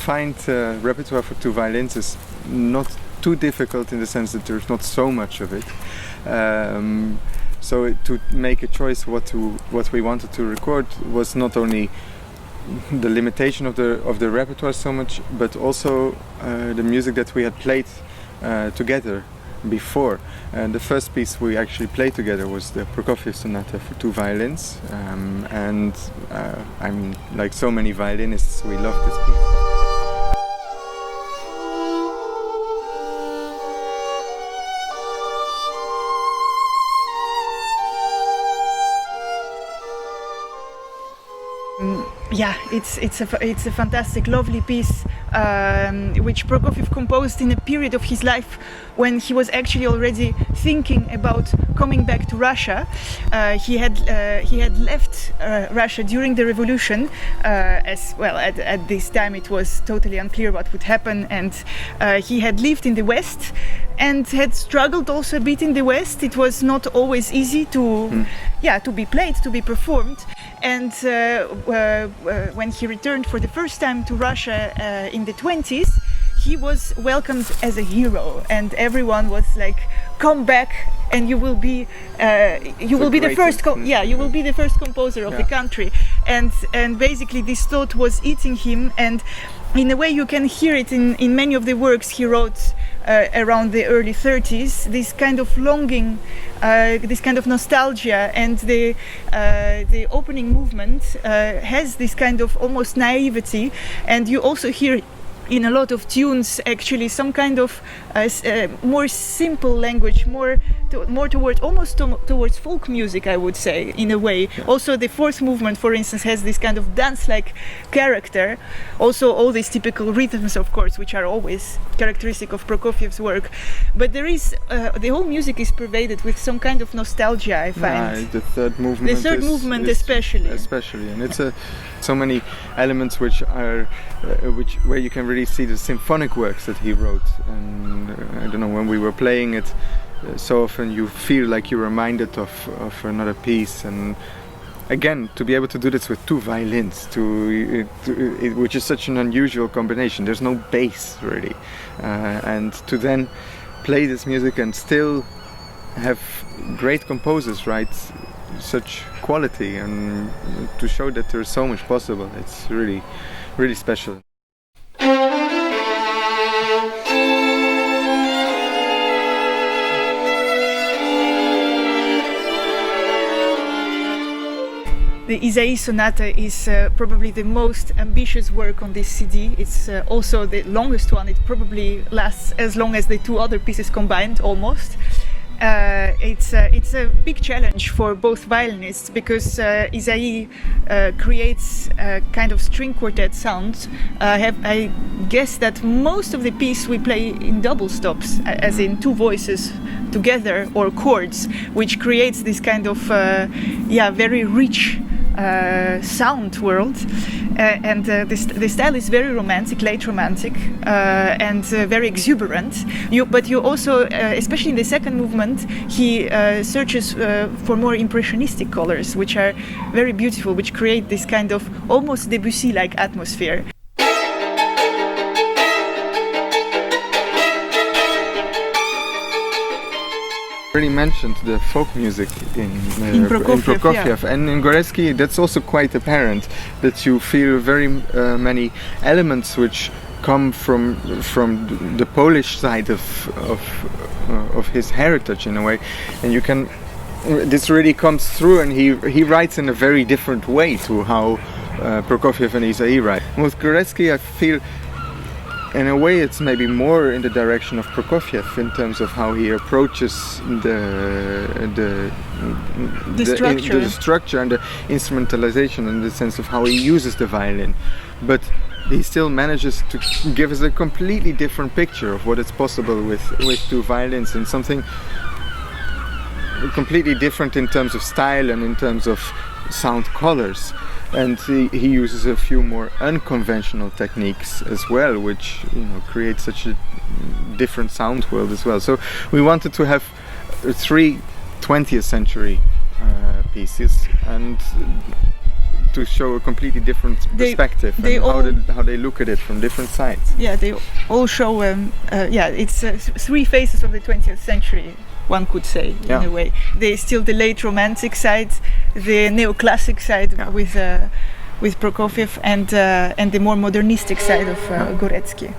find repertoire for two violins is not too difficult in the sense that there's not so much of it. So to make a choice what we wanted to record was not only the limitation of the repertoire so much, but also the music that we had played together before. And the first piece we actually played together was the Prokofiev Sonata for two violins, and I'm like so many violinists, we love this piece. Yeah, it's a fantastic, lovely piece which Prokofiev composed in a period of his life when he was actually already thinking about coming back to Russia. He had left Russia during the revolution, as well. At this time, it was totally unclear what would happen, and he had lived in the West and had struggled also a bit in the West. It was not always easy to be played, to be performed. And when he returned for the first time to Russia in the 20s, he was welcomed as a hero, and everyone was like, "Come back, and you will be the first composer of the country." And basically, this thought was eating him, and in a way, you can hear it in many of the works he wrote around the early 30s. This kind of longing, this kind of nostalgia, and the opening movement has this kind of almost naivety, and you also hear in a lot of tunes actually some kind of more simple language, more towards folk music, I would say, in a way. Yeah. Also the fourth movement, for instance, has this kind of dance-like character. Also all these typical rhythms, of course, which are always characteristic of Prokofiev's work. But there is the whole music is pervaded with some kind of nostalgia, I find. The third movement. The third movement, especially, and it's so many elements which are where you can really see the symphonic works that he wrote. And I don't know, when we were playing it, so often you feel like you're reminded of another piece. And again, to be able to do this with two violins, which is such an unusual combination. There's no bass really, and to then play this music and still have great composers write such quality, and to show that there's so much possible, it's really, really special. The Ysaÿe Sonata is probably the most ambitious work on this CD. It's also the longest one. It probably lasts as long as the two other pieces combined, almost. It's a big challenge for both violinists, because Ysaÿe creates a kind of string quartet sound. I guess that most of the piece we play in double stops, as in two voices together, or chords, which creates this kind of very rich sound world, and the style is very romantic, late romantic, and very exuberant. But you also, especially in the second movement, he searches for more impressionistic colors, which are very beautiful, which create this kind of almost Debussy-like atmosphere. Already mentioned the folk music in Prokofiev, and in Gorecki that's also quite apparent, that you feel very many elements which come from the Polish side of his heritage in a way, and you can. This really comes through, and he writes in a very different way to how Prokofiev and Ysaÿe write. With Gorecki, I feel, in a way, it's maybe more in the direction of Prokofiev in terms of how he approaches the structure and the instrumentalization, in the sense of how he uses the violin. But he still manages to give us a completely different picture of what is possible with two violins, and something completely different in terms of style and in terms of sound colors. And he uses a few more unconventional techniques as well, which create such a different sound world as well. So we wanted to have 3 20th century pieces, and to show a completely different perspective and how they look at it from different sides. Yeah, they all show. It's three phases of the 20th century. One could say, in a way. There's still the late Romantic side, the neoclassic side with Prokofiev, and the more modernistic side of Gorecki.